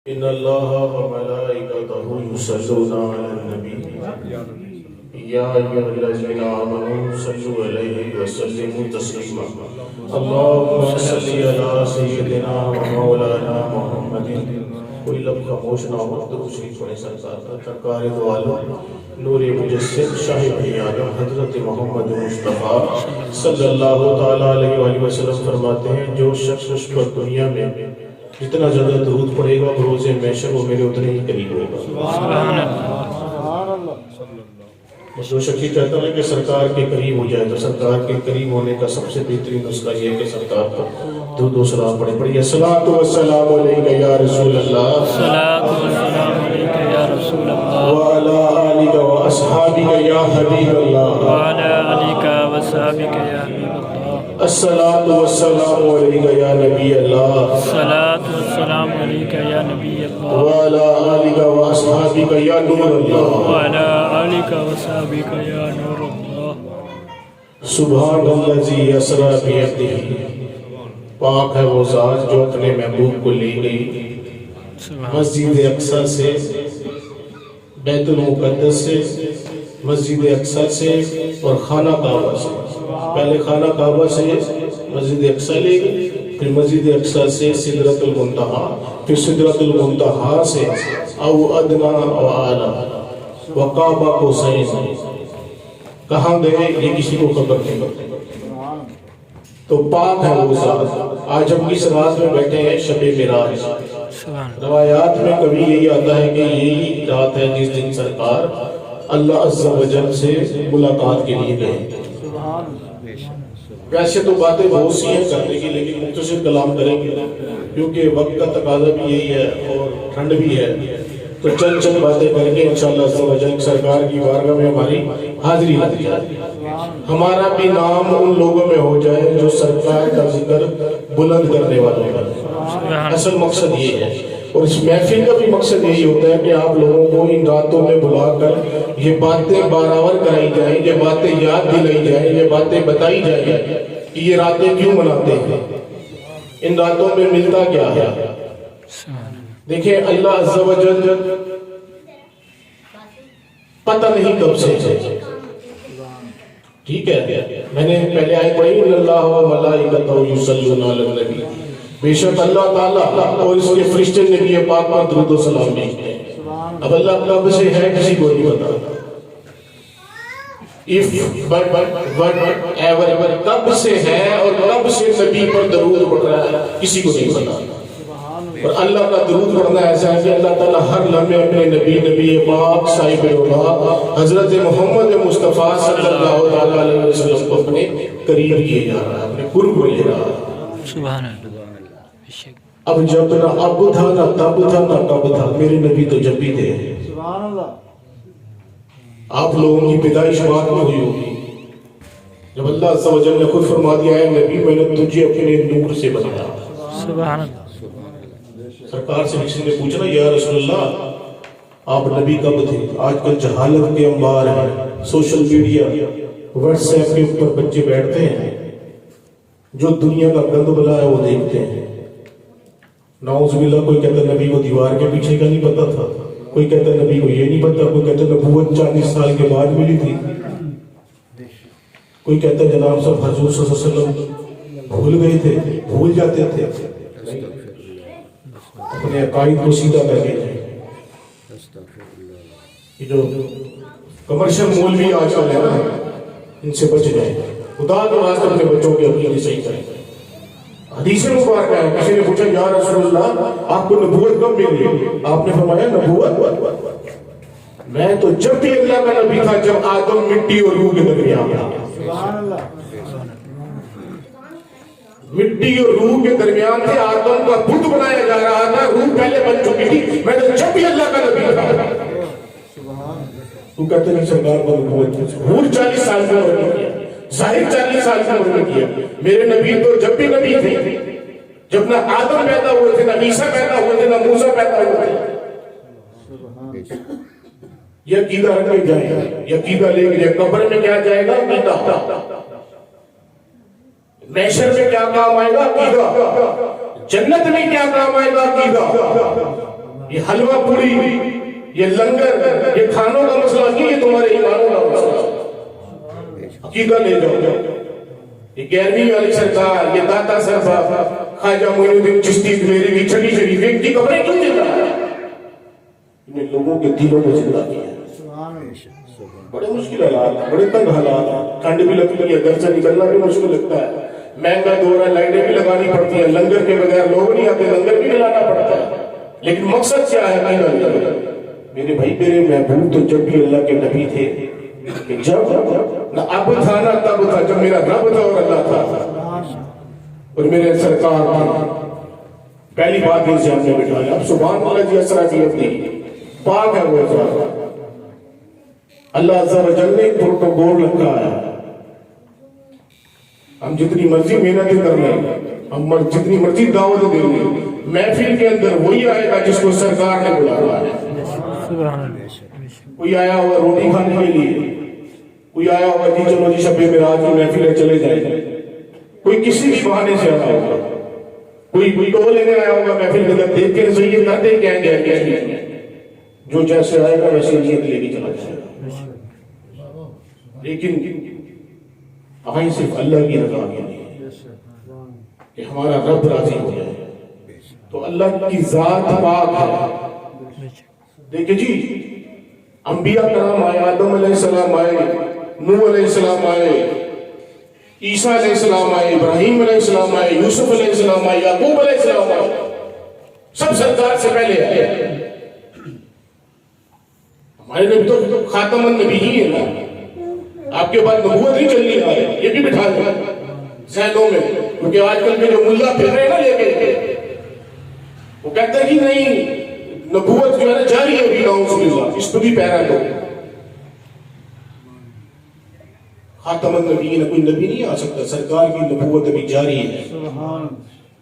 ان اللہ وملائکتہ یصلون علی النبی یا ایھا الذین آمنوا صلوا علیہ وسلموا تسلیما اللهم صل علی سیدنا و مولانا محمد. کوئی لب خاموش نہ ہو. درود شریف پڑھیں سرکار کا. سرکار دو عالم نور مجسم شاہ بنی آدم حضرت محمد مصطفیٰ صلی اللہ تعالیٰ علیہ وآلہ وسلم فرماتے ہیں جو شخص اس پر دنیا میں جتنا زیادہ درود پڑھے گا بروز محشر وہ میرے اتنے ہی قریب ہوگا. سبحان اللہ. جو شخص چاہتا ہے کہ سرکار کے قریب ہو جائے تو سرکار کے قریب ہونے کا سب سے بہترین نسخہ یہ ہے کہ سرکار پر درود و سلام پڑھے. پڑھیے الصلاۃ والسلام علیک یا رسول اللہ. الصلاۃ والسلام علیک یا رسول اللہ وعلی آلک واصحابک یا حبیب اللہ وعلی آلک واصحابک یا حبیب اللہ. الصلاۃ والسلام علیک یا نبی اللہ. الصلاۃ والسلام علیک یا نبی اللہ وعلی آلک واصحابک یا نور اللہ وعلی آلک واصحابک یا نور اللہ. سبحان الذی اسری بعبدہ. پاک ہے وہ ذات جو اپنے محبوب کو لے گئی مسجد اقصی سے, بیت المقدس سے, مسجد اقصی سے اور خانہ کعبہ سے. پہلے خانہ کعبہ سے مسجد اقصی لے گئی, پھر مسجد اقصی سے سدرۃ المنتہا, پھر سدرۃ المنتہا سے او ادنا و اعلی وقاب قوسین. کہاں گئے یہ کسی کو خبر نہیں. تو پاک ہے وہ ذات. آج ہم اس رات میں بیٹھے ہیں شب معراج. روایات میں کبھی یہی آتا ہے کہ یہی رات ہے جس دن سرکار اللہ عز و جل سے ملاقات کے لیے گئے. ویسے تو باتیں بہت سی ہیں کرنے کی لیکن مختصر کلام کریں گے کیونکہ وقت کا تقاضا بھی یہی ہے اور ٹھنڈ بھی ہے. تو چند باتیں کر کے انشاءاللہ عز و جل سرکار کی بارگاہ میں ہماری حاضری لگ جائے. ہمارا بھی نام ان لوگوں میں ہو جائے جو سرکار کا ذکر بلند کرنے والوں کا. اصل مقصد یہ ہے اور اس محفل کا بھی مقصد یہی ہوتا ہے کہ آپ لوگوں کو ان راتوں میں بلا کر یہ باتیں بارآور کرائی جائیں, یہ باتیں یاد دلائی جائیں, یہ باتیں بتائی جائیں کہ یہ راتیں کیوں مناتے ہیں, ان راتوں میں ملتا کیا ہے. دیکھیں اللہ عز و جل پتہ نہیں کب سے ہے. ٹھیک ہے, میں نے پہلے آیت پڑھی ان اللہ و ملائکتہ یصلون علی النبی. بے شک اللہ تعالیٰ اور اس کے فرشتے نبی پاک پر درود و سلام بھیجتے ہیں. اب اللہ کب سے ہے کسی کو نہیں پتا. کب سے ہے اور کب سے نبی پر درود پڑھ رہا ہے کسی کو نہیں پتا. اور اللہ کا درود پڑھنا ایسا ہے کہ اللہ تعالیٰ ہر لمحے اپنے نبی پاک صاحب اللہ حضرت محمد مصطفیٰ صلی اللہ علیہ وسلم کو اپنے قریب کیے جا رہا ہے, اپنے قرب لے رہا ہے. سبحان اللہ. اب جب نہ اب تھا نہ تب تھا نہ کب تھا, میرے نبی تو جب بھی تھے. سبحان اللہ. آپ لوگوں کی پیدائش بعد میں ہوئی ہوگی جب اللہ عز و جل نے خود فرما دیا ہے نبی میں نے تجھے اپنے نور سے بنایا. سبحان اللہ. سرکار سے کسی نے پوچھا یا رسول اللہ آپ نبی کب تھے؟ آج کل جہالت کے انبار ہیں, سوشل میڈیا واٹس ایپ کے اوپر بچے بیٹھتے ہیں, جو دنیا کا گند بلا ہے وہ دیکھتے ہیں. نعوذ باللہ. کوئی کہتا نبی کو دیوار کے پیچھے کا نہیں پتا تھا, کوئی کہتا نبی کو یہ نہیں پتا, کوئی کہتا نبوت 40 سال کے بعد ملی تھی, کوئی کہتا جناب صاحب حضور صلی اللہ علیہ وسلم بھول گئے تھے, بھول جاتے تھے. اپنے عقائد کو سیدھا کر کے یہ جو کمرشل مولوی آج کل ہے نا ان سے بچ جائیں. خدا کے واسطے اپنے بچوں کے عقیدے صحیح کریں. حدیث مبارکہ ہے, کسی نے پوچھا یا رسول اللہ آپ کو نبوت کب ملی؟ آپ نے فرمایا نبوت میں تو جب بھی اللہ کا نبی تھا جب آدم مٹی اور روح کے درمیان تھا. سبحان اللہ. مٹی اور روح کے درمیان تھے, آدم کا بت بنایا جا رہا تھا, روح پہلے بن چکی تھی, میں تو جب بھی اللہ کا نبی تھا. تو کہتے ہیں سرکار کو نبوت حور 40 سال کی عمر میں کیا, ظاہر 40 سال کی عمر میں کیا. میرے نبی تو جب بھی نبی تھے, جب نہ آدم پیدا ہوئے تھے, نہ عیسیٰ پیدا ہوئے تھے, نہ موسیٰ پیدا ہوئے تھے. یہ عقیدہ رکھ کے جائے گا, یہ عقیدہ لے کے قبر میں کیا جائے گا عقیدہ, محشر میں کیا کام آئے گا عقیدہ, جنت میں کیا کام آئے گا عقیدہ. یہ حلوہ پوری، یہ لنگر، یہ کھانوں کا مسئلہ نہیں، یہ تمہارے ایمانوں کا مسئلہ۔ عقیدہ لے جاؤ۔ یہ 11ویں والی سرکار، یہ داتا صاحب خواجہ معین الدین چشتی میرے کی چھڑی شریف ان کی قبریں کیوں دے رہا ہے؟ انہیں لوگوں کے دلوں میں زندہ کیا ہے۔ بڑے مشکل حالات، بڑے تنگ حالات، ٹھنڈ بھی لگتی ہے، گھر سے نکلنا بھی مشکل لگتا ہے، مہنگا دور ہے، لائٹیں بھی لگانی پڑتی ہیں، لنگر کے بغیر لوگ نہیں آتے، لنگر بھی لانا پڑتا ہے، لیکن مقصد کیا ہے؟ میرے بھائی، میرے محبوب تو جب بھی اللہ کے نبی تھے، کہ جب نہ اب تھا نہ تب تھا، جب میرا رب تھا اور اللہ تھا اور میرے سرکار تھا، پہلی بات یہ ذہن میں بٹھایا۔ اب سبحان اللہ جی، اسرا کی اپنی پاک ہے وہ اسرا، اللہ عز و جل نے ایک پروٹوکول رکھا ہے۔ ہم جتنی مرضی محنتیں کر لیں، ہم جتنی مرضی دعوت دے لیں، محفل کے اندر وہی آئے گا جس کو سرکار نے بلایا ہے۔ کوئی آیا ہوگا روٹی کھانے کے لیے، کوئی آیا ہوگا جی چلو جی شب معراج کی محفل ہے چلے جائیں، کوئی کسی بھی بہانے سے آیا ہوگا، کوئی ٹو لینے آیا ہوگا محفل کے اندر، دیکھ کے صحیح کرتے کہیں گے جو جیسے آئے گا ویسے نیت لے کے چلا جائے گا، لیکن آئیں صرف اللہ کی رضا کے لیے کہ ہمارا رب راضی ہو جائے۔ تو اللہ کی ذات پاک ہے۔ دیکھیں جی، انبیاء کرام آئے، آدم علیہ السلام آئے، نوح علیہ السلام آئے، عیسیٰ علیہ السلام آئے، ابراہیم علیہ السلام آئے، یوسف علیہ السلام آئے، یعقوب علیہ السلام آئے، سب سرکار سے پہلے آئے۔ ہمارے نبی تو خاتم النبی ہی ہے نا، آپ کے بعد نبوت نہیں چلنی ہے، یہ بھی بٹھا دیا ذہنوں میں، کیونکہ آج کل کے جو ملا پھر رہے ہیں نا لے کے، وہ کہتے ہیں کہ نہیں نبوت جو ہے نا جاری ہے، بھی نعوذ باللہ، اس پہ بھی پیرا دو۔ خاتم النبیین، کوئی نبی نہیں آ سکتا، سرکار کی نبوت ابھی جاری ہے،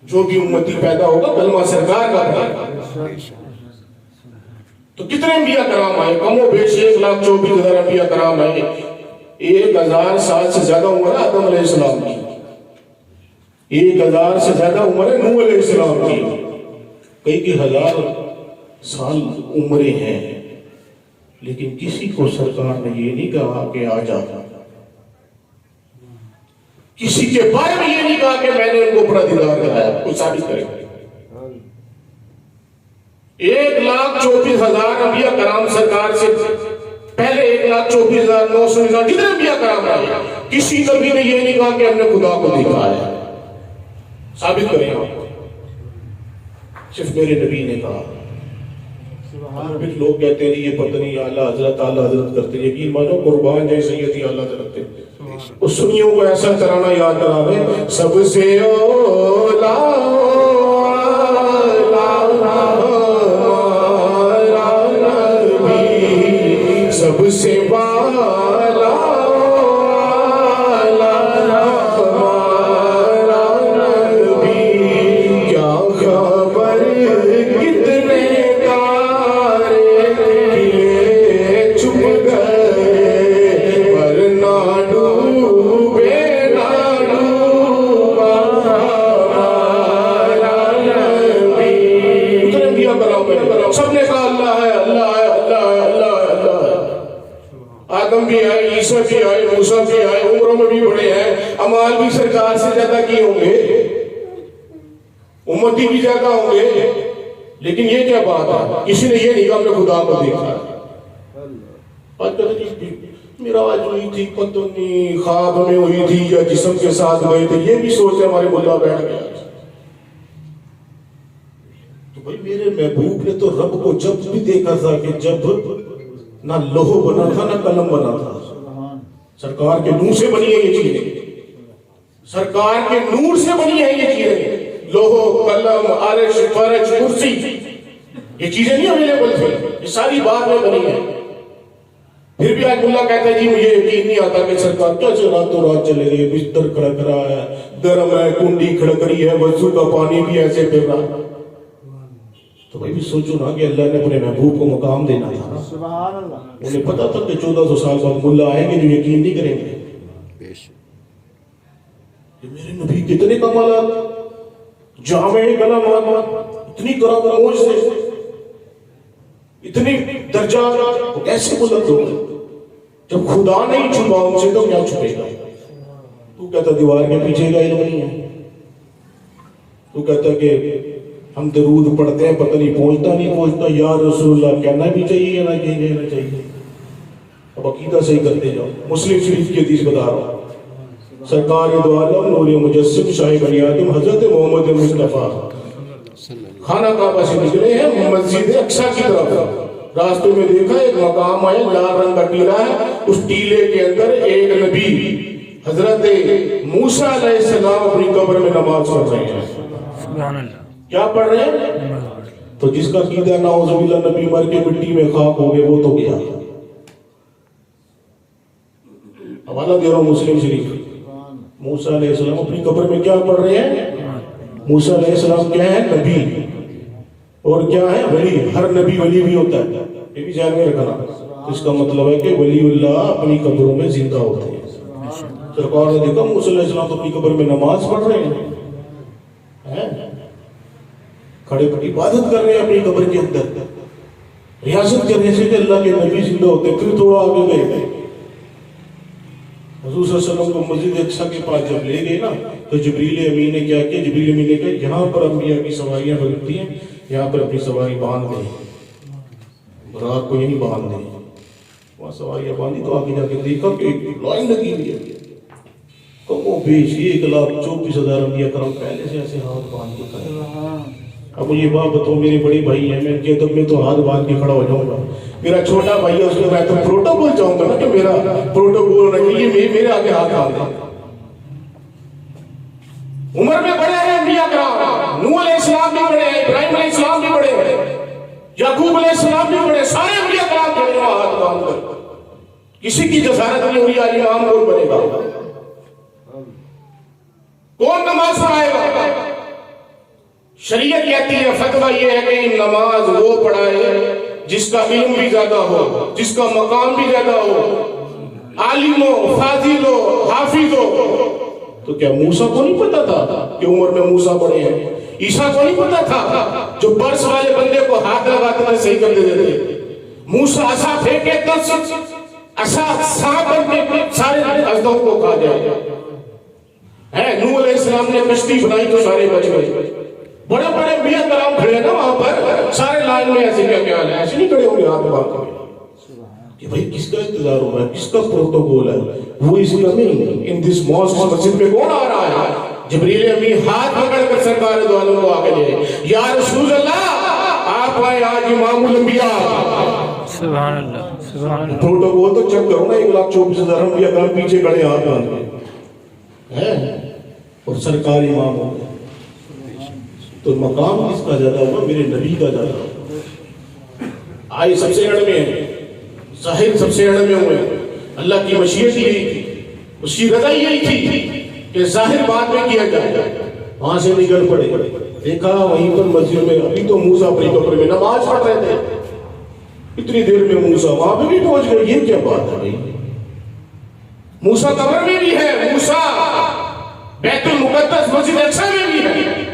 جو بھی امتی پیدا ہوگا کلمہ سرکار کا پڑھے۔ تو کتنے انبیاء کرام آئے؟ کم و بیش 1,24,000 انبیاء کرام آئے۔ 1,000 سال سے زیادہ عمر ہے آدم علیہ السلام کی، 1,000 سے زیادہ عمر ہے نوح علیہ السلام کی، کئی ہزار سال عمریں ہیں، لیکن کسی کو سرکار نے یہ نہیں کہا کہ آ جا، کسی کے بارے میں یہ نہیں کہا کہ میں نے ان کو اپنا دیدار کرایا، کوئی ثابت کرے۔ 1,24,000 انبیاء کرام سرکار سے پہلے 1,24,900 جتنے انبیاء کرام آئے، کسی نبی نے یہ نہیں کہا کہ ہم نے خدا کو دیکھا ہے، ثابت کریں آپ، صرف میرے نبی نے کہا۔ پھر لوگ کہتے ہیں یہ پتہ نہیں اعلیٰ حضرت کرتے، یقین مانو قربان جائے سیدی اعلیٰ حضرت تھے۔ اس سنیوں کو ایسا ترانہ یاد کراوے، سب سے اولا سب سے بالا نبی، کیا خبر کتنے تارے کھلے چھپ گئے، پر نہ ڈوبے نہ ڈوبا ہمارا نبی۔ اتنے انبیاء کرام سب نے کہا اللہ ہے، اللہ ہے، اللہ ہے، اللہ ہے، اللہ ہے۔ آدم بھی آئے، عیسیٰ بھی آئے، موسیٰ بھی آئے، عمروں میں بھی بڑے ہیں، امال بھی سرکار سے زیادہ کیے ہوں گے، امتی بھی زیادہ ہوں گے، لیکن یہ کیا بات ہے؟ کسی نے یہ نہیں کہا ہم نے خدا کو دیکھا۔ آج کہتے ہیں میرا آج ہوئی تھی، پتہ نہیں خواب میں ہوئی تھی یا جسم کے ساتھ گئے تھے، یہ بھی سوچے ہمارے ملا بیٹھ گیا۔ تو بھائی میرے محبوب نے تو رب کو جب بھی دیکھا تھا کہ جب نہ لوہ بنا تھا نہ قلم بنا تھا، سرکار کے نور سے بنی ہے یہ چیزیں، سرکار کے نور سے بنی ہے یہ چیزیں، لوہ قلم عرش فرش کرسی، یہ چیزیں نہیں اویلیبل تھیں، یہ ساری بات میں بنی ہے۔ پھر بھی آج ملا کہتا ہے جی مجھے یقین نہیں آتا کہ سرکار کیسے راتوں رات چلے گئے، بستر کھڑک رہا ہے، گرم ہے، کنڈی کھڑک رہی ہے، وضو کا پانی بھی ایسے پھر رہا ہے۔ تو بھائی بھی سوچو نا کہ اللہ نے اپنے محبوب کو مقام دینا تھا، سبحان اللہ، انہیں پتا تھا کہ 1400 سال بعد ملا آئیں گے جو یقین نہیں کریں گے کہ میرے نبی کتنے کمالات، جامع کلام اتنی کرامت موج سے، اتنی درجات کیسے بلند ہو گئے؟ جب خدا نہیں چھپا ان سے تو کیا چھپے گا؟ تو کہتا دیوار کے پیچھے کا علم نہیں ہے، تو کہتا کہ ہم درود پڑھتے ہیں پتہ نہیں پہنچتا یا رسول اللہ کہنا بھی چاہیے یا نہ کہنا چاہیے؟ اب عقیدہ صحیح کرتے جاؤ۔ مسلم شریف کی حدیث بتا رہا ہوں، سرکار دو عالم نور مجسم شاہ بنی آدم حضرت محمد مصطفیٰ خانہ کعبہ سے نکلے ہیں مسجد اقصی کی طرف، راستے میں دیکھا ایک مقام ہے، لال رنگ کا ٹیلہ ہے، اس ٹیلے کے اندر ایک نبی حضرت موسیٰ علیہ السلام اپنی قبر میں نماز پڑھ رہے ہیں۔ سبحان اللہ، کیا پڑھ رہے ہیں؟ تو جس کا عقیدہ نعوذ باللہ نبی مر کے مٹی میں خاک ہو گئے وہ تو گیا۔ حوالہ دے رہا ہوں مسلم شریف، موسیٰ علیہ السلام اپنی قبر میں کیا پڑھ رہے ہیں؟ موسیٰ علیہ السلام کیا ہے؟ نبی، اور کیا ہے؟ ولی۔ ہر نبی ولی بھی ہوتا ہے، یہ بھی ذہن میں رکھنا۔ اس کا مطلب ہے کہ ولی اللہ اپنی قبروں میں زندہ ہوتے ہیں۔ سرکار نے دیکھا موسیٰ علیہ السلام تو اپنی قبر میں نماز پڑھ رہے ہیں، کھڑے پڑ عبادت کر رہے ہیں اپنی قبر کے اندر، ریاست کرنے سے کہ اللہ کے نبی زندہ ہوتے ہیں۔ پھر تھوڑا آگے گئے، حضور صلی اللہ علیہ وسلم کو مسجد اقصی کے پاس جب لے گئے نا تو جبریل امین نے کیا کیا؟ جبریل امین نے کہا یہاں پر انبیاء کی سواریاں بنتی ہیں، یہاں پر اپنی سواری باندھ دیں، رات کو یہیں باندھ دیں۔ وہاں سواریاں باندھی تو آگے جا کے دیکھا کہ ایک لائن لگی ہوئی ہے، کم و بیش 1,24,000 انبیاء کرام پہلے سے ایسے ہاتھ باندھ کے کھڑے۔ اب مجھے بات بتاؤ، میرے بڑے بھائی ہیں، میں ان کے ادب میں تو ہاتھ باندھ کے کھڑا ہو جاؤں گا۔ میرا چھوٹا بھائی ہے، اس کو میں تو پروٹوکول چاہوں گا نا کہ میرا پروٹوکول رکھیے، میرے آگے ہاتھ باندھ دیں۔ عمر میں بڑے ہیں انبیاء کرام، نوح علیہ السلام بھی بڑے ہیں، ابراہیم علیہ السلام بھی بڑے ہیں، یعقوب علیہ السلام بھی بڑے، سارے انبیاء کرام بڑے ہیں ہاتھ باندھ کر۔ کسی کی جسارت نہیں ہوئی، آج امام کون بنے گا؟ کون نماز پڑھائے گا؟ شریعت کہتی ہے، فتویٰ یہ ہے کہ نماز وہ پڑھائے جس کا علم بھی زیادہ ہو، جس کا مقام بھی زیادہ ہو، عالم ہو، فاضل ہو، حافظ ہو۔ تو کیا موسیٰ کو نہیں پتا تھا کہ عمر میں موسیٰ بڑے ہیں؟ عیسیٰ کو نہیں پتا تھا جو برس والے بندے کو ہاتھ لگاتے تھے صحیح کر دیتے تھے؟ موسیٰ عصا پھینکے تو عصا سانپ بن کے سارے ازدوں کو کھا جائے۔ نوح علیہ السلام نے کشتی بنائی تو سارے بچ گئے۔ بڑے بڑے انبیاء کرام کھڑے نا وہاں پر، سارے لائن میں ایسے کیا خیال ہے؟ ایسے نہیں کھڑے ہوں گے ہاتھ باندھ کے کہ بھائی کس کا انتظار ہو رہا ہے، کس کا پروٹوکول ہے؟ وہ اس کمنگ ان دس ماسک، مسجد میں کون آ رہا ہے؟ جبریل امین ہاتھ پکڑ کر سرکار دو عالم کو آگے لے، یا رسول اللہ آپ آئے آج امام الانبیاء۔ سبحان اللہ، سبحان اللہ۔ پروٹوکول تو چیک کرو نا، 1,24,000 انبیاء کرام پیچھے کھڑے ہاتھ باندھ کے اور سرکار امام ہو گئے۔ تو مقام کس کا زیادہ ہوا؟ میرے نبی کا زیادہ ہوا۔ آئی سب سے اڑ میں ہیں، ظاہر سب سے اڑ میں ہوئے، اللہ کی مشیت یہی تھی، اس کی رضا یہی تھی کہ ظاہر بات میں کیا جائے۔ وہاں سے نکل پڑے، دیکھا وہیں پر مسجد میں ابھی تو موسیٰ اپنی قبر میں نماز پڑھ رہے تھے، اتنی دیر میں موسیٰ وہاں پہ بھی پہنچ گئے۔ یہ کیا بات ہے بھائی؟ موسیٰ قبر میں بھی ہے، موسیٰ بیت المقدس مسجد اقصی میں بھی ہے۔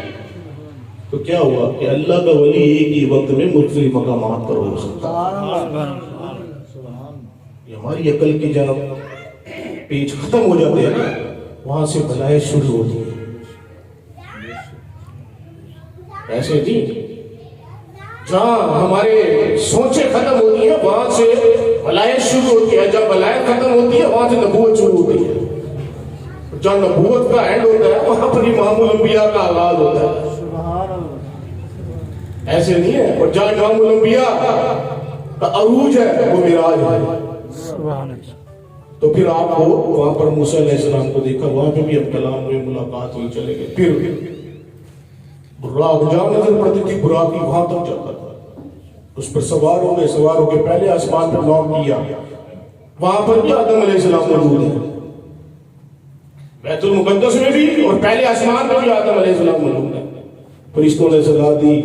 تو کیا ہوا کہ اللہ کا ولی ایک ہی وقت میں مختلف مقامات پر ہو سکتا ہے۔ یہ ہماری عقل کی جنب پیچ ختم ہو جاتے ہیں، وہاں سے بلائیں شروع ہوتی ہیں۔ ایسے جی جہاں ہمارے سوچیں ختم ہوتی ہیں وہاں سے بلائیں شروع ہوتی ہیں، جب بلائیں ختم ہوتی ہے وہاں سے نبوت شروع ہوتی ہے۔ جہاں نبوت کا اینڈ ہوتا ہے وہاں پر امام الانبیاء کا آغاز ہوتا ہے۔ ایسے نہیں ہے، اور جہاں امام الانبیاء کا عروج ہے وہ معراج ہے۔ تو پھر آپ کو وہاں پر موسیٰ علیہ السلام کو دیکھا، وہاں پہ بھی اب کلام ہوئے، ملاقات ہوئی، چلے گئے۔ پھر براق جہاں نظر پڑتی تھی براق کی وہاں تک جاتا تھا، اس پر سوار ہو گئے، سوار ہو کے پہلے آسمان پر نوک کیا، وہاں پر بھی آدم علیہ السلام موجود ہے، بیت المقدس میں بھی، اور پہلے آسمان پر بھی آدم علیہ السلام موجود ہے۔ فرشتوں نے صدا دی،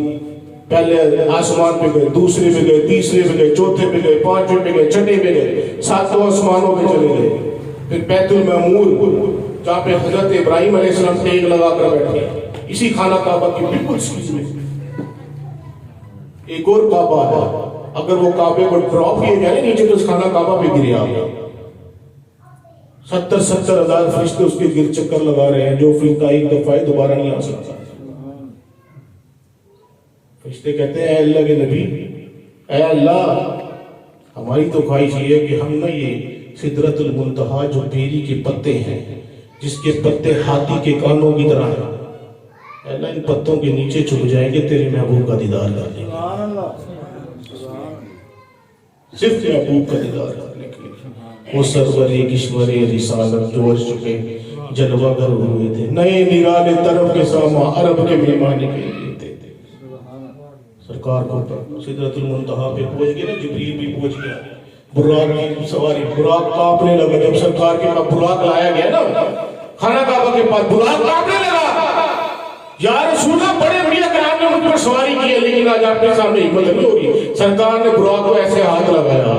پہلے آسمان پہ گئے، دوسرے پہ گئے، تیسرے پہ گئے، چوتھے پہ گئے، پانچویں پہ گئے، چھٹے پہ گئے، ساتوں آسمانوں پہ چلے گئے۔ پھر بیت المعمور جہاں پہ حضرت ابراہیم علیہ السلام ٹیک لگا کر بیٹھے، اسی خانہ کعبہ کی بالکل سیدھ میں ایک اور کعبہ ہے اگر وہ کعبے کو ڈراپ کیے جائے نیچے تو اس خانہ کعبہ پہ گرے آگا. 70,000 فرشتے اس کے گر چکر لگا رہے ہیں. جو فرشتہ ایک دفعہ دوبارہ نہیں آ سکتا. فرشتے کہتے ہیں اے اللہ کے نبی، اے اللہ، ہماری تو خواہش یہ ہے کہ ہم نہ یہ سدرۃ المنتہا جو بیری کے پتے ہیں جس کے پتے ہاتھی کے کانوں کی طرح ہیں، اے اللہ ان پتوں کے نیچے چھپ جائیں گے تیرے محبوب کا دیدار کرنے کے لیے، صرف محبوب کا دیدار کرنے کے لیے. وہ سرور کشور رسالت جو عرش چکے جلوہ گر ہوئے تھے، نئے نرالے طرف کے ساما عرب کے مہمانے کے لیے تھے. سرکار کو سدرۃ المنتہا پہ پہنچ گئے نا، جبریل بھی پہنچ گیا. براق کی سواری، براق کانپنے لگا. جب سرکار کے پاس براق لایا گیا نا خانہ کعبہ کے پاس، براق کانپنے لگا. یا رسول اللہ، بڑے بڑے کرام نے مجھ پر سواری کی ہے لیکن آج آپ کے سامنے ہمت نہیں ہو رہی. سرکار نے براق کو ایسے ہاتھ لگایا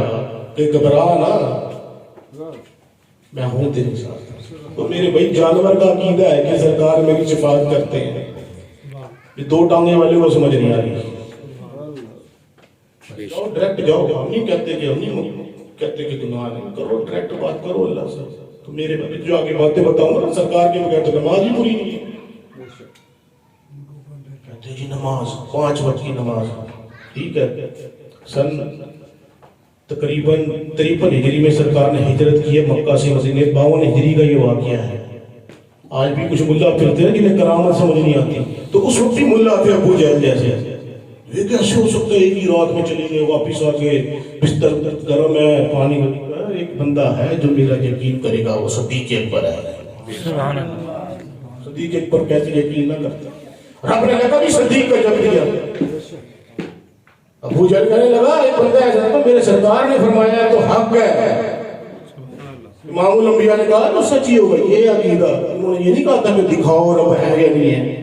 کہ گھبرا نہ، میں ہوں تیرے ساتھ. تو میرے بھائی جانور کا عقیدہ ہے کہ سرکار میری شفاعت کرتے ہیں. یہ دو ٹانگے والے کو سمجھ نہیں آ رہی. جاؤ ڈائریکٹ جاؤ. ہم نہیں کہتے کہ گناہ نہیں کرو، ڈائریکٹ بات کرو اللہ سے. تو میرے جو آگے باتیں بتاؤں گا سرکار کے بغیر تو نماز ہی پوری نہیں ہے. کہتے جی نماز 5 وقت کی نماز ٹھیک ہے. سن تقریباً 53 ہجری میں سرکار نے ہجرت کی ہے مکہ سے مدینے. 52 ہجری کا یہ واقعہ ہے. آج بھی کچھ ملا پھرتے ہیں جنہیں کرامت سمجھ نہیں آتی، تو اس وقت بھی ملا آتے ابو جہل جیسے. یہ کیسے ہو سکتا ہے ایک ہی رات میں چلے گئے واپس آ کے بستر گرم ہے پانی. ایک بندہ ہے جو میرا یقین کرے گا، وہ صدیق اکبر ہے. صدیق اکبر کیسے یقین نہ کرتا؟ رب نے کہا بھی صدیق کا جب دیا. ابو جہل کہنے لگا ایک بندہ ایسا تھا میرے سرکار نے فرمایا تو حق ہے. امام الانبیاء نے کہا تو سچ ہی ہوگا. یہ عقیدہ انہوں نے یہ نہیں کہا تھا کہ دکھاؤ رب ہے یا نہیں ہے.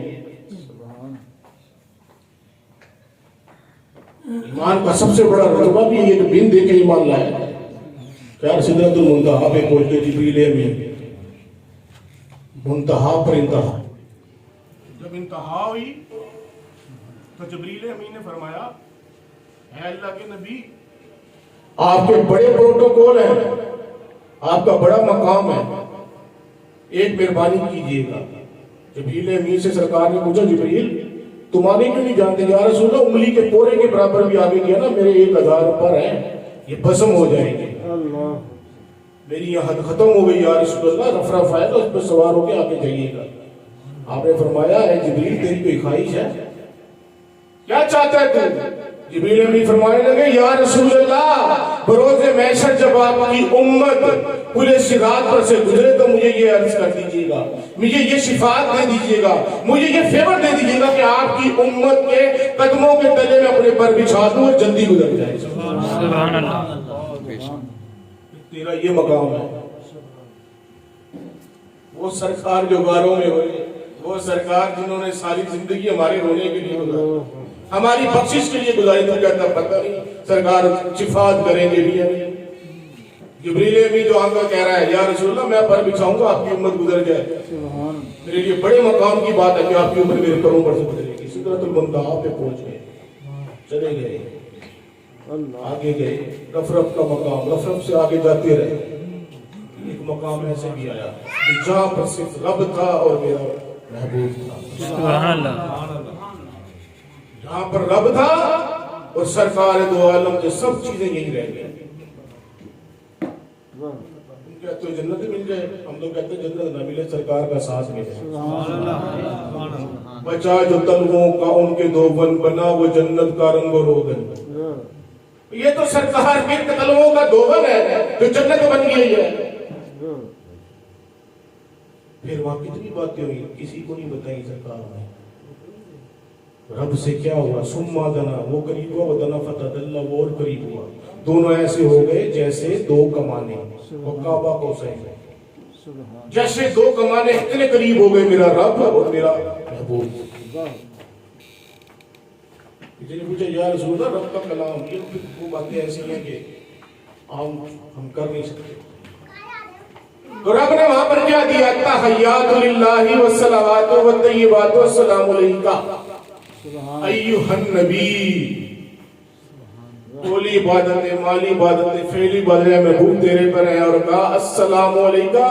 ایمان کا سب سے بڑا رتبہ بھی یہ کہ بن دے کے ایمان لایا. یار سدرۃ المنتہا پہ پہنچ گئے جبریل امین. منتہا پر انتہا. جب انتہا ہوئی تو جبریل امین نے فرمایا اے اللہ کے نبی، آپ کے بڑے پروٹوکول ہیں، آپ کا بڑا مقام ہے، ایک مہربانی کیجیے گا. جبریل امین سے سرکار نے پوچھا جبریل تمہارے کیوں نہیں جانتے؟ یا رسول اللہ انگلی کے پورے کے برابر بھی آگے گیا نا میرے 1000 پر ہیں، یہ بسم ہو جائیں گے. میری یہ حد ختم ہو گئی یا رسول اللہ، رف رف آئے گا اس پہ سوار ہو کے آگے جائیے گا. آپ نے فرمایا اے جبریل تیری کوئی خواہش ہے؟ کیا چاہتا ہے تو؟ جبریل امین فرمانے لگے یا رسول اللہ بروز محشر جب آپ کی امت پورے صراط پر سے گزرے تو مجھے یہ عرض کر دیجیے گا، مجھے یہ شفاعت دے دیجیے گا، مجھے یہ فیور دے دیجیے گا کہ آپ کی امت کے قدموں کے تلے میں اپنے پر بچھا دوں اور جلدی گزر جائے. سبحان اللہ. تیرا یہ مقام ہے. وہ سرکار جو غاروں میں ہوئے، وہ سرکار جنہوں نے ساری زندگی ہمارے ہونے کے لیے گزاری، ہماری بخشش کے لیے گزاری. تو کہتا پتہ نہیں سرکار شفاعت کریں گے بھی نہیں. جبریل امین جو آن کا کہہ رہا ہے یا رسول اللہ میں پر بچھاؤں گا آپ کی امت گزر جائے. میرے لیے بڑے مقام کی بات ہے کہ آپ کی امت میرے پروں پر سے گزرے گی. سدرۃ المنتہا پہ پہنچ گئے، چلے گئے، آگے گئے. رف رف کا مقام، رف رف سے آگے جاتے رہے. ایک مقام ایسے بھی آیا جہاں پر صرف رب تھا اور میرا محبوب تھا. سبحان اللہ. جہاں پر رب تھا اور سرکار دو عالم کے سب چیزیں یہی رہ گئے. تم کہتے ہو جنت مل جائے، ہم لوگ کہتے ہیں جنت نہ ملے سرکار کا ساتھ ملے. بچا جو تلووں کا ان کے دو بن بنا وہ جنت کا رنگ و روغن. یہ تو سرکار کے تلووں کا دوبن ہے جو جنت بن گئی ہے. پھر وہاں کتنی باتیں ہوئی کسی کو نہیں بتائی سرکار نے. رب سے کیا ہوا؟ سما دنا وہ قریب ہوا، ودنا فتح اللہ وہ اور قریب ہوا. دونوں ایسے ہو گئے جیسے دو کمانے، وہ کعبہ کو صحیح جیسے دو کمانے اتنے قریب ہو گئے میرا رب اور میرا محبوب. کسی نے پوچھا یا رسول اللہ رب کا کلام، یہ وہ باتیں ایسی ہیں کہ ہم کر نہیں سکتے. تو رب نے وہاں پر کیا دیا؟ التحیات للہ والصلوات والطیبات والسلام علیکہ ایھا النبی. قولی عبادتیں، مالی عبادتیں، فعلی عبادتیں محبوب تیرے پر ہیں، اور کہا السلام علیکہ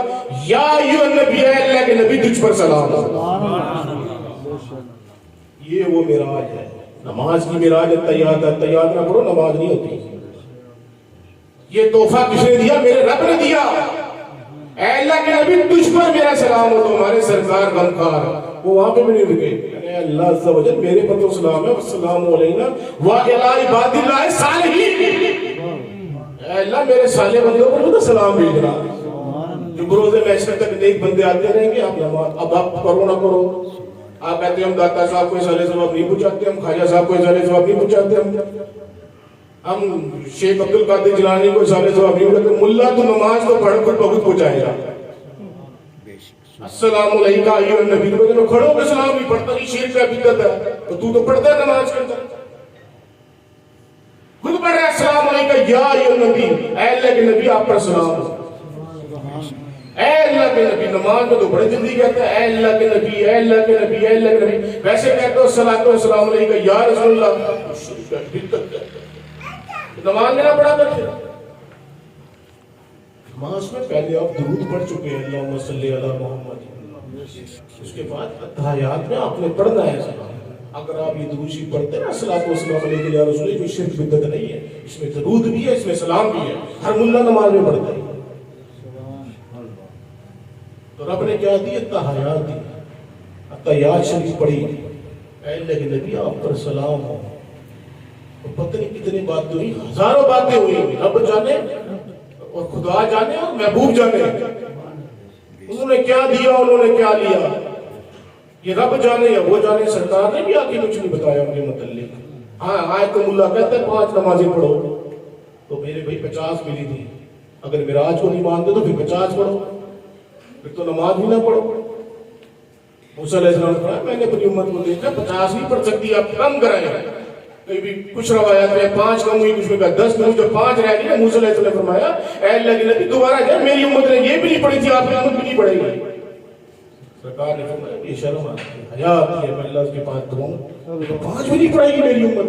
یا ایھا النبی، اے اللہ کے نبی تجھ پر سلام ہے۔ یہ وہ معراج ہے، نماز کی معراج التحیات، التحیات نہ پڑھو نماز نہیں ہوتی۔ یہ تحفہ کس نے دیا؟ میرے رب نے دیا۔ اے اللہ کے نبی تجھ پر میرا سلام ہو، تمہارے سرکار غمخوار۔ وہ وہاں پہ بھی نہیں رکے، یعنی اللہ عز و جل میرے پر تو سلام ہے، والسلام علینا وعلی عباد اللہ الصالحین۔ اے اللہ میرے صالح بندوں پر بھی تو سلام بھیجنا۔ جو بروز محشر تک نیک بندے آتے رہیں گے، آپ نماز اب آپ کرو نہ کرو، آپ کہتے ہیں ہم داتا صاحب کو اصالہ ثواب نہیں پہنچاتے، ہم خواجہ صاحب کو اصالہ ثواب نہیں پہنچاتے، ہم شیخ عبد القادر جیلانی کو اصالہ ثواب نہیں پہنچاتے۔ ملا تو نماز تو پڑھ کر بہت پہنچائے گا۔ السلام علیکہ ایھا النبی، تو کھڑوں کے سلام نہیں پڑھتا، نہیں شرک ہے، بدعت ہے، تو پڑھتا ہے نماز کے اندر، خود پڑھ رہا ہے السلام علیکہ یا ایھا النبی، اے اللہ کے نبی آپ پر سلام ہو۔ اے اللہ کے نبی، نماز میں تو بڑے جلدی کہتے ہیں اے اللہ کے نبی، اے اللہ کے نبی، اے اللہ کے نبی، ویسے کہتے ہو الصلاۃ والسلام علیکہ یا رسول اللہ، نماز میں نہ پڑھا کرتے۔ نماز میں پہلے آپ درود پڑھ چکے ہیں اللہم صلی علی محمد، اس کے بعد اتحیات میں آپ نے پڑھنا ہے سلام۔ اگر آپ یہ درود شریف پڑھتے ہیں الصلاۃ والسلام علیکہ یا رسول اللہ، جو شرک بدعت نہیں ہے، اس میں درود بھی ہے، اس میں سلام بھی ہے، ہر ملا نماز میں پڑھتا ہے۔ تو رب نے کیا دی؟ اتحیات دی، اتحیات شریف پڑھی، اے اللہ کے نبی آپ پر سلام ہو۔ پتہ نہیں کتنی باتیں ہوئی، ہزاروں باتیں ہوئی، رب جانے اور خدا جانے اور محبوب جانے، انہوں نے کیا دیا، انہوں نے کیا لیا، یہ رب جانے یا وہ جانے۔ سرکار نے بھی آگے کچھ نہیں بتایا ان کے متعلق۔ ہاں آئے تو ملا کہتا ہے 5 نمازیں پڑھو، تو میرے بھائی 50 ملی تھی، اگر معراج کو نہیں مانتے تو پھر 50 پڑھو، پھر تو نماز بھی نہ پڑھو۔ موسیٰ علیہ السلام نے فرمایا میں نے اپنی امت کو دیکھا 50 نہیں پڑھ سکتی، آپ کم کرائیں۔ کہیں بھی کچھ روایات میں 5 کم ہوئی، کچھ میں کہا 10 کم ہوئی، جب 5 رہ گئی، موسیٰ علیہ السلام نے فرمایا اے اللہ کے نبی دوبارہ جائے، میری امت نے یہ بھی نہیں پڑھی تھی، آپ کی امت بھی نہیں پڑھے گی۔ سرکار نے فرمایا یہ شرم آتی ہے، حیا آتی ہے، میں اللہ اس کے پاس دوں 5 بھی نہیں پڑھے گی میری امت۔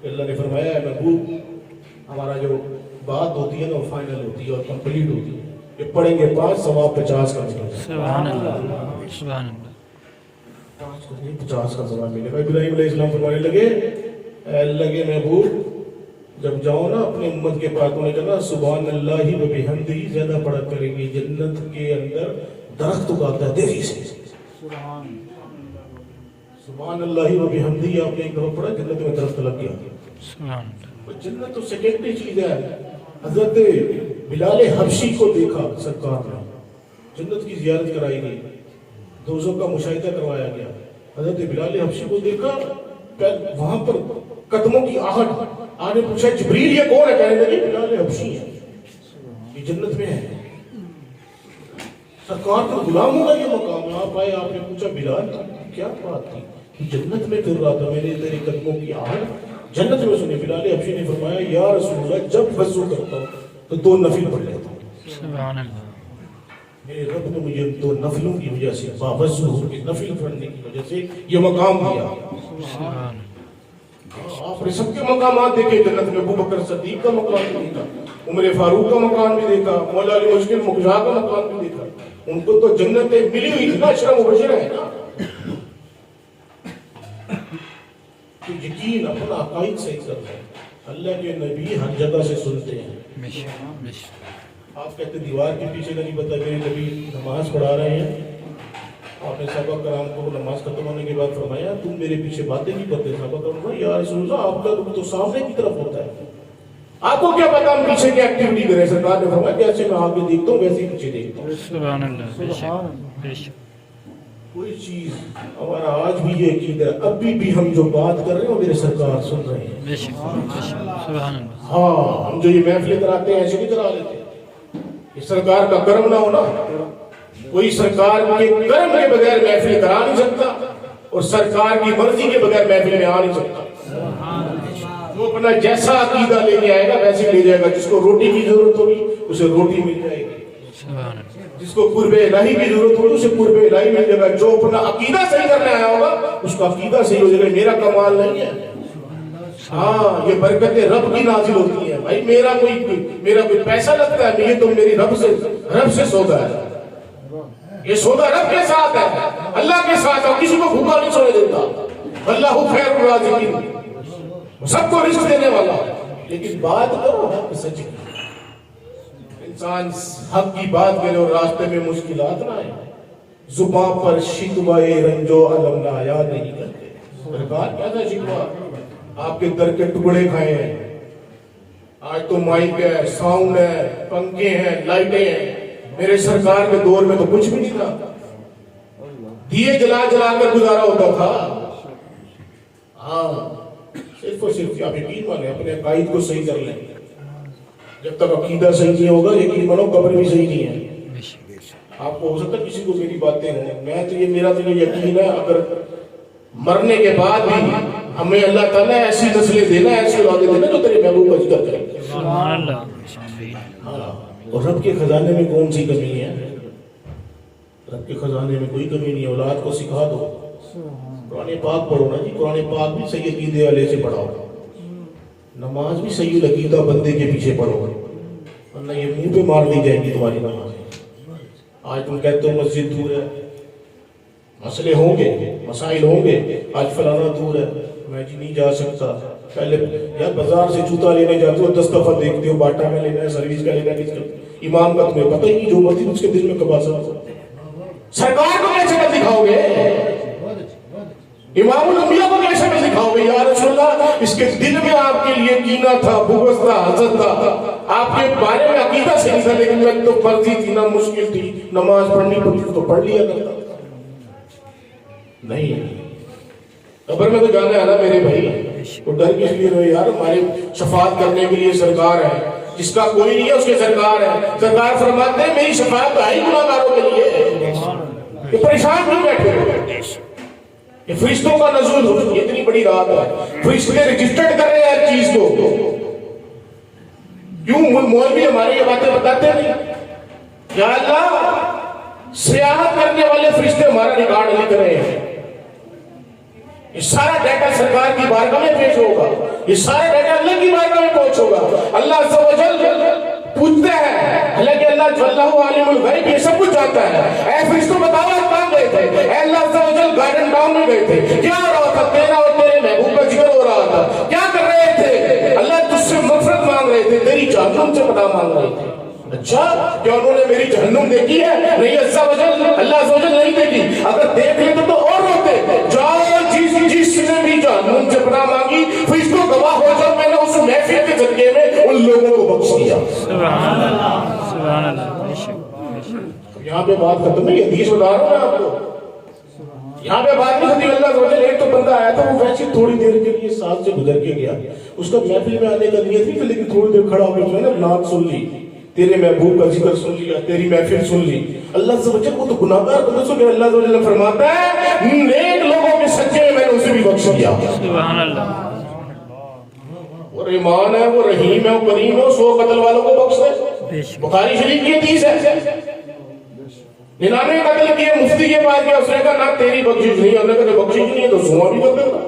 اللہ نے فرمایا اے محبوب، ہمارا جو بات ہوتی ہے نا وہ فائنل ہوتی ہے اور کمپلیٹ ہوتی ہے، یہ پڑھیں گے 5 ثواب 50 کا ملے گا۔ سبحان اللہ، سبحان اللہ، 5 کا نہیں 50 کا ثواب ملے گا۔ ابراہیم علیہ السلام فرمانے لگے اے اللہ کے محبوب جب جاؤ نا اپنے امت کے پاس، انہوں نے کہا سبحان اللہ و بحمدہ زیادہ پڑھا کریں گے، جنت کے اندر درخت اگاتا ہے دیوی سے، سبحان اللہ و بحمدہ آپ نے ایک دفعہ پڑھا، جنت میں درخت لگ گیا۔ سبحان اللہ، جنت تو سیکنڈری چیز ہے۔ حضرت بلال حبشی کو دیکھا سرکار نے، جنت کی زیارت کرائی گئی، دوزخ کا مشاہدہ کروایا گیا، حضرت بلال حبشی کو دیکھا، وہاں پر قدموں کی آہٹ، آنے پوچھا جبریل یہ کون ہے؟ کہنے لگے بلال حبشی ہے، یہ جنت میں ہے۔ سرکار کا غلام ہوگا یہ مقام، آپ آئے، آپ نے پوچھا بلال کیا بات تھی؟ جنت میں پھر رہا تھا، میں نے تیرے قدموں کی آہٹ جنت میں سنی۔ بلال حبشی نے فرمایا یا رسول اللہ جب وضو کرتا ہوں تو 2 نفل پڑھ لیتا ہوں، سبحان اللہ، میرے رب نے مجھے 2 نفلوں کی وجہ سے باوضو ہو کے نفل پڑھنے کی وجہ سے یہ مقام دیا۔ سبحان آپ نے سب کے مقامات دیکھے جنت میں، ابو بکر صدیق کا مقام بھی دیکھا، عمر فاروق کا مقام بھی دیکھا، مولا علی مشکل مقجا کا مقام بھی دیکھا۔ ان کو تو جنتیں ملی ہوئی تھی نا، اشرا مبشر ہے نا۔ تو یقین اپنا عقائد صحیح کرنا ہے، اللہ کے نبی ہر جگہ سے سنتے ہیں۔ بے شک، بے شک، آپ کہتے دیوار کے پیچھے نہیں پتا میرے نبی نماز پڑھا رہے ہیں، آپ نے صحابہ کرام کو نماز ختم ہونے کے بعد فرمایا تم میرے پیچھے باتیں نہیں کرتے؟ صحابہ کرام نے یا رسول اللہ آپ کا رخ تو سامنے کی طرف ہوتا ہے، آپ کو کیا پتا ہم پیچھے کی ایکٹیویٹی کریں؟ سرکار نے فرمایا جیسے میں آگے دیکھتا ہوں ویسے ہی پیچھے دیکھتا ہوں۔ سبحان اللہ، بے شک، بے شک، کوئی چیز ہمارا آج بھی یہ عقیدہ ہے، ابھی بھی ہم جو بات کر رہے ہیں وہ میرے سرکار سن رہے ہیں۔ بے شک، بے شک، سبحان اللہ، ہاں ہم جو یہ محفلیں کراتے ہیں ایسے نہیں کرا لیتے، یہ سرکار کا کرم نہ ہونا، کوئی سرکار کے کرم کے بغیر محفل کرا نہیں سکتا اور سرکار کی مرضی کے بغیر محفل میں آ نہیں سکتا۔ جو اپنا جیسا عقیدہ لے کے آئے گا ویسے لے جائے گا، جس کو روٹی کی ضرورت ہوگی اسے روٹی مل جائے گی، سبحان اللہ، جس کو قرب الہی کی ضرورت ہوگی اسے قرب الہی مل جائے گا، جو اپنا عقیدہ صحیح کرنے آیا ہوگا اس کا عقیدہ صحیح ہو جائے گا۔ میرا کمال نہیں ہے، ہاں یہ برکتیں رب کی نازل ہوتی ہیں بھائی. میرا کوئی پیسہ لگتا ہے, یہ تو میری رب سے سودا ہے. یہ سودا رب کے ساتھ ہے, اللہ کے ساتھ ہے. کسی کو بھوکا نہیں سونے دیتا. اللہ خیر الرازقین, سب کو رزق دینے والا. لیکن بات کرو حق سچ کی. انسان حق کی بات کرے اور راستے میں مشکلات نہ آئے. زبان پر شکوائے رنج و الم نہ آیا نہیں کرتے. سرکار کیا تھا شکوا؟ آپ کے در کے ٹکڑے کھائے ہیں. آج تو مائک ہے, ساؤنڈ ہے, پنکھے ہیں, لائٹیں ہیں. میرے سرکار کے دور میں تو کچھ بھی نہیں تھا. دیے جلا جلا کر گزارا ہوتا تھا. ہاں صرف اور صرف آپ یقین مانیں, اپنے عقائد کو صحیح کر لیں. جب تک عقیدہ صحیح نہیں ہوگا یقین مانو قبر بھی صحیح نہیں ہے. آپ کو ہو سکتا ہے کسی کو میری باتیں ہوں, میرا تو یہ یقین ہے اگر مرنے کے بعد بھی ہمیں اللہ تعالیٰ ایسی نسلیں دینا, ایسی اولادیں دینا جو تیرے محبوب کا ذکر کریں. سبحان اللہ. اور رب کے خزانے میں کون سی کمی ہے؟ رب کے خزانے میں کوئی کمی نہیں ہے. اولاد کو سکھا دو, قرآن پاک پڑھو نا جی. قرآن پاک بھی صحیح عقیدے والے سے پڑھاؤ. نماز بھی صحیح عقیدہ بندے کے پیچھے پڑھو, ورنہ یہ منہ پہ مار دی جائیں گی تمہاری نماز. آج تم کہتے ہو مسجد دور ہے, مسئلے ہوں گے, مسائل ہوں گے. آج فلانا دور ہے, میں جی نہیں جا سکتا. پہلے یار بازار سے جوتا لینے جاتے ہو 10 دفعہ دیکھتے ہو باٹا میں لینا ہے, سروس کا لینا ہے, کس کا. امام کا تمہیں پتہ ہی نہیں, جو مرضی اس کے دل میں کباسا ہو. سرکار کو کیسے کر دکھاؤ گے؟ امام الانبیاء کو کیسے کر دکھاؤ گے؟ یا رسول اللہ, اس کے دل میں آپ کے لیے کینہ تھا, بغض تھا, حسد تھا. آپ کے بارے میں عقیدہ صحیح تھا, لیکن میں تو مرضی تھی نا, مشکل تھی, نماز پڑھنی پڑتی تو پڑھ لیا کرتا. نہیں, قبر میں تو جانا ہے نا میرے بھائی. تو ڈر کس لیے رہے یار؟ ہمارے شفاعت کرنے کے لیے سرکار ہے. جس کا کوئی نہیں ہے اس کے سرکار ہے. سرکار فرماتے ہیں میری شفاعت آئی گناہگاروں کے لیے. یہ پریشان کیوں بیٹھے ہو؟ یہ فرشتوں کا نزول ہو, یہ اتنی بڑی رات ہے, فرشتے رجسٹرڈ کر رہے ہیں ہر چیز کو. کیوں مولوی ہماری یہ باتیں بتاتے نہیں؟ یا اللہ سیاحت کرنے والے فرشتے ہمارا ریکارڈ لکھ رہے ہیں. یہ سارا ڈیٹا سرکار کی بارگاہ میں پیش ہوگا, یہ سارا ڈیٹا اللہ کی بارگاہ میں پہنچ ہوگا. اللہ عز و جل پوچھتے ہیں, حالانکہ اللہ واللہ عالم الغیب یہ سب کچھ جانتا ہے. اے فرشتوں بتاؤ آپ کہاں گئے تھے؟ اے اللہ عز و جل گارڈن ٹاؤن میں گئے تھے, کیا ہو رہا تھا؟ تیرا اور تیرے محبوب کا ذکر ہو رہا تھا. کیا کر رہے تھے؟ اللہ تجھ سے مغفرت مانگ رہے تھے, تیری جہنم سے پناہ مانگ رہے تھے. اچھا, کیا انہوں نے میری جہنم دیکھی ہے؟ نہیں, عز و جل اللہ عز و جل نہیں دیکھی. اگر دیکھ لیتے تو اور روتے. جاؤ جس نے بھی جہنم سے پناہ مانگی, فرشتوں گواہ ہو جاؤ, میں نے اس محفل کے صدقے میں ان لوگوں کو بخش دیا. سبحان اللہ. سبحان اللہ. یہاں پہ بات ختم ہے, یہ حدیث بتا رہا ہوں میں آپ کو. یہاں پہ بات نہیں ہوتی. اللہ عز و جل, ایک تو بندہ آیا تھا, وہ ویسے تھوڑی دیر کے لیے ساتھ سے گزر کے گیا. اس کا محفل میں آنے کا نیت نہیں تھا, لیکن تھوڑی دیر کھڑا ہو کے جو ہے نا نعت سن لی, تیرے محبوب کا ذکر سن لیا, تیری محفل سن لی. اللہ عز و جل, وہ تو گناہگار بندہ سن. اللہ عز و جل فرماتا ہے نیک لوگوں کے سچے میں نے اسے بھی بخش دیا. سبحان اللہ. وہ رحمان ہے, وہ رحیم ہے, وہ کریم ہے, 100 قتل والوں کو بخش دے. بخاری شریف کی حدیث ہے. 99 قتل کیے, مفتی کے پاس گیا, اس نے کہا نہ تیری بخشش نہیں, اللہ نے بخشش نہیں ہے تو 100 بھی کر دے گا.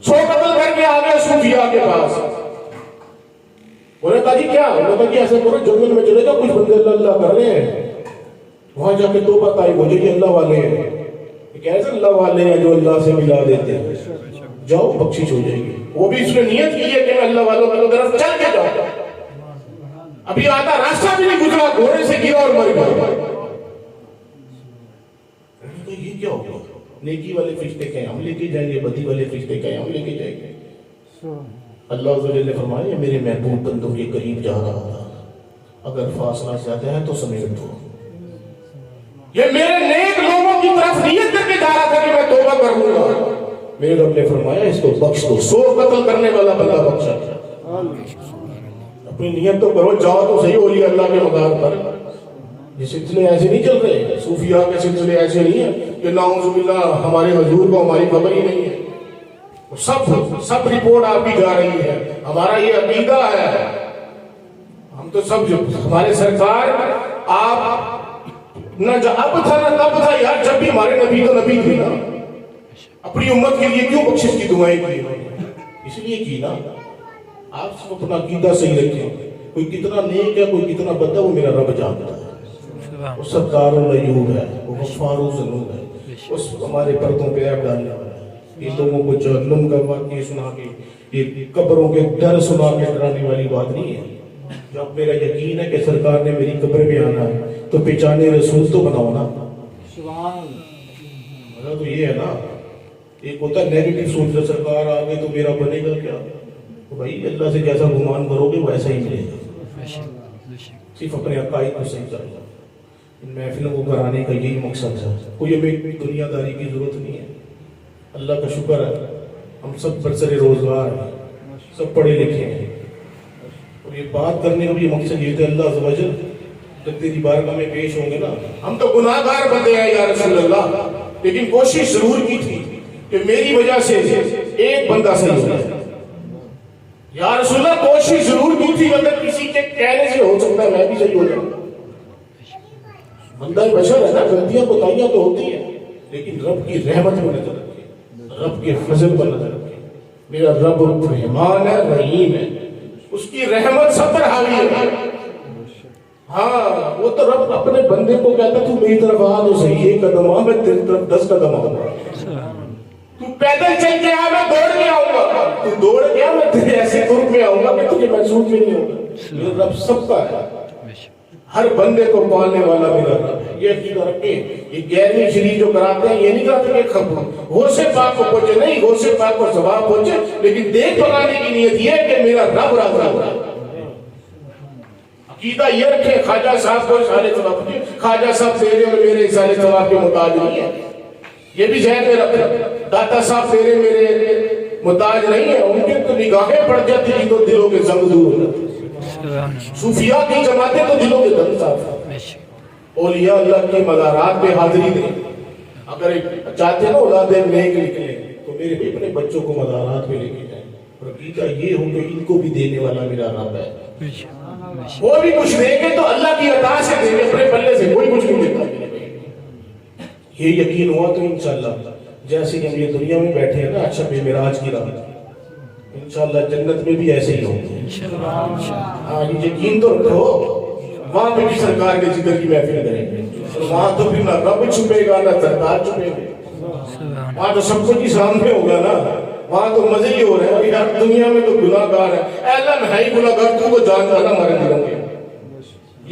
100 قتل کر کے آ گیا صوفیاء کے پاس. انہوں نے کہا جی کیا؟ انہوں نے کہا کہ ایسے کرو, جنگل میں چلے جاؤ, کچھ بندے اللہ اللہ کر رہے ہیں, وہاں جا کے توبہ طائب ہو جائے, اللہ والے ہیں. کیسے اللہ والے ہیں جو اللہ سے ملا دیتے ہیں, جاؤ بخشش ہو جائے گی. وہ بھی اس نے نیت کی ہے کہ میں اللہ والوں کی طرف چل کے جاؤں. ابھی آدھا راستہ بھی نہیں گزرا, گھوڑے سے گرا اور مر گیا. یہ کیا ہو گیا؟ نیکی والے فرشتے کہیں ہم لے کے جائیں گے, بدی والے فرشتے کہیں ہم لے کے جائیں گے. اللہ عز و جل نے فرمایا میرے محبوب بندوں کے قریب جا رہا تھا, اگر فاصلہ زیادہ ہے تو سمیٹ دو. یہ میرے نیک لوگوں کی طرف نیت کر کے جا رہا تھا کہ میں توبہ کر لوں گا. میرے رب نے فرمایا اس کو بخش دو. 100 قتل کرنے والا بندہ بخشا. اپنی نیت تو کرو, جاؤ تو صحیح اولیاء اللہ کے مقام پر. یہ سلسلے ایسے نہیں چل رہے, صوفیاء کے سلسلے ایسے نہیں ہیں کہ نعوذ باللہ ہمارے حضور کو ہماری خبر ہی نہیں ہے. سب رپورٹ آپ کی جا رہی ہے. ہمارا یہ عقیدہ ہے, ہم تو سب ہمارے سرکار آپ نہ اب تھا نہ تب تھا یار, جب بھی ہمارے نبی تو نبی تھے نا. اپنی امت کے لیے کیوں بخشش کی دعائیں کی؟ اس لیے کی نا آپ سب اپنا عقیدہ صحیح رکھیں. کوئی کتنا نیک ہے کوئی کتنا بد ہے وہ میرا رب جانتا ہے. وہ ستار العیوب ہے, وہ غفار الذنوب ہے, اس ہمارے پردوں پہ عیب ڈالنے والا ہے. یہ لوگوں کو جہنم کا واقعہ سنا کے, یہ قبروں کے ڈر سنا کے ڈرانے والی بات نہیں ہے. جب میرا یقین ہے کہ سرکار نے میری قبر میں آنا ہے تو پہچانے رسول تو بناؤ نا. مطلب تو یہ ہے نا, ایک ہوتا ہے نیگیٹو سوچ رہا سرکار آ گئی تو میرا بنے گا کیا. تو بھائی اللہ سے جیسا گمان کرو گے ویسا ہی ملے گا. صرف اپنے عقائد کو صحیح کرنا. ان محفلوں کو کرانے کا یہی مقصد ہے. کوئی ہمیں دنیا داری کی ضرورت نہیں ہے. اللہ کا شکر ہے ہم سب برسر روزگار ہیں, سب پڑھے لکھے ہیں. اور یہ بات کرنے کا بھی مقصد یہ تھا اللہ عز و جل جب تیری بارگاہ میں پیش ہوں گے نا, ہم تو گناہ گار بندے ہیں یا رسول اللہ, لیکن کوشش ضرور کی تھی کہ میری وجہ سے ایک بندہ صحیح ہو جائے. یا رسول اللہ کوشش ضرور کی تھی, اگر کسی کے کہنے سے ہو سکتا ہے میں بھی صحیح ہو جاؤں. بندہ بشر ہے نا, غلطیاں کوتاہیاں تو ہوتی ہیں, لیکن رب کی رحمت پر نظر رکھے, رب کے فضل پر نظر رکھے. میرا رب رحمان ہے, رحیم ہے, اس کی رحمت سب پر حاوی ہے. ہاں وہ تو رب اپنے بندے کو کہتا تو میری طرف آ تو صحیح, ایک قدم آ میں تیری طرف 10 قدم آؤں گا. تو پیدل چل کے آ میں دوڑ کے آؤں گا, تو دوڑ کے آ میں تیرے ایسے قرب میں آؤں گا کہ تجھے محسوس بھی نہیں ہوگا. میرا رب سب کا ہے, ہر بندے کو پالنے والا میرا رب ہے. یہ عقیدہ رکھیں. یہ 11ویں شریف جو کراتے ہیں یہ نہیں کراتے کہ غوث پاک کو پہنچے, نہیں, غوث پاک کو ثواب پہنچے, لیکن دیکھ پکانے کی نیت یہ ہے کہ میرا رب راضی ہو. عقیدہ یہ رکھیں خواجہ صاحب کو اشارے ثواب پہنچے, خواجہ صاحب تیرے اور میرے اشارے ثواب کے محتاج نہیں ہے. یہ بھی ذہن میں رکھ. داتا صاحب تیرے میرے محتاج نہیں ہے, ان کے تو نگاہیں پڑ جاتی ہیں تو دلوں کے زنگ دور ہو جاتے. صوفیاء کی جماعتیں تو دلوں کے دم صاف. اولیاء اللہ کی مزارات پہ حاضری دیں. اگر چاہتے ہیں نا اولاد نیک نکلے تو میرے بھی اپنے بچوں کو مزارات پہ لے کے جائیں. اور عقیدہ یہ ہو کہ ان کو بھی دینے والا میرا رب ہے. وہ بھی کچھ دیں گے تو اللہ کی عطا سے دیں گے, اپنے پلے سے کوئی کچھ نہیں دیتا. یہ یقین ہوا تو انشاءاللہ جیسے کہ ہم یہ دنیا میں بیٹھے ہیں نا اچھا بے معراج کی رات, انشاءاللہ جنت میں بھی ایسے ہی ہوں گے. ہاں یہ یقین تو رکھو, وہاں پہ بھی سرکار کے ذکر کی محفل کریں گے. وہاں تو پھر نہ رب چھپے گا نہ سرکار چھپے گا, وہاں تو سب کچھ ہی سامنے ہوگا نا. وہاں تو مزے ہی ہو رہے ہیں. یار دنیا میں تو گناہ گار ہے, اے اللہ میں ہے ہی گناہ گار, تو جانتا نا ہمارے دلوں کے.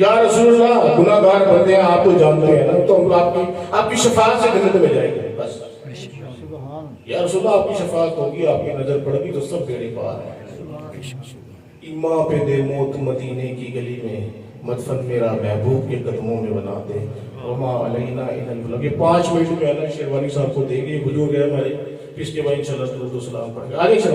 یا رسول اللہ گناہ گار بندے ہیں, آپ تو جانتے ہیں نا, تو ہم آپ کی شفاعت سے جنت میں جائیں گے بس. یا رسول اللہ آپ کی شفاعت ہوگی, آپ کی نظر پڑے گی تو سب بیڑے پار ہیں. ایماں پہ دے موت مدینے کی گلی میں, مدفن میرا محبوب کے قدموں میں بنا دے, وما علینا الا البلاغ. یہ 5 منٹ میں ہے نا شیروانی صاحب کو دیں گے, بزرگ ہے ہمارے, اس کے بعد انشاءاللہ درود و سلام پڑھیں گے.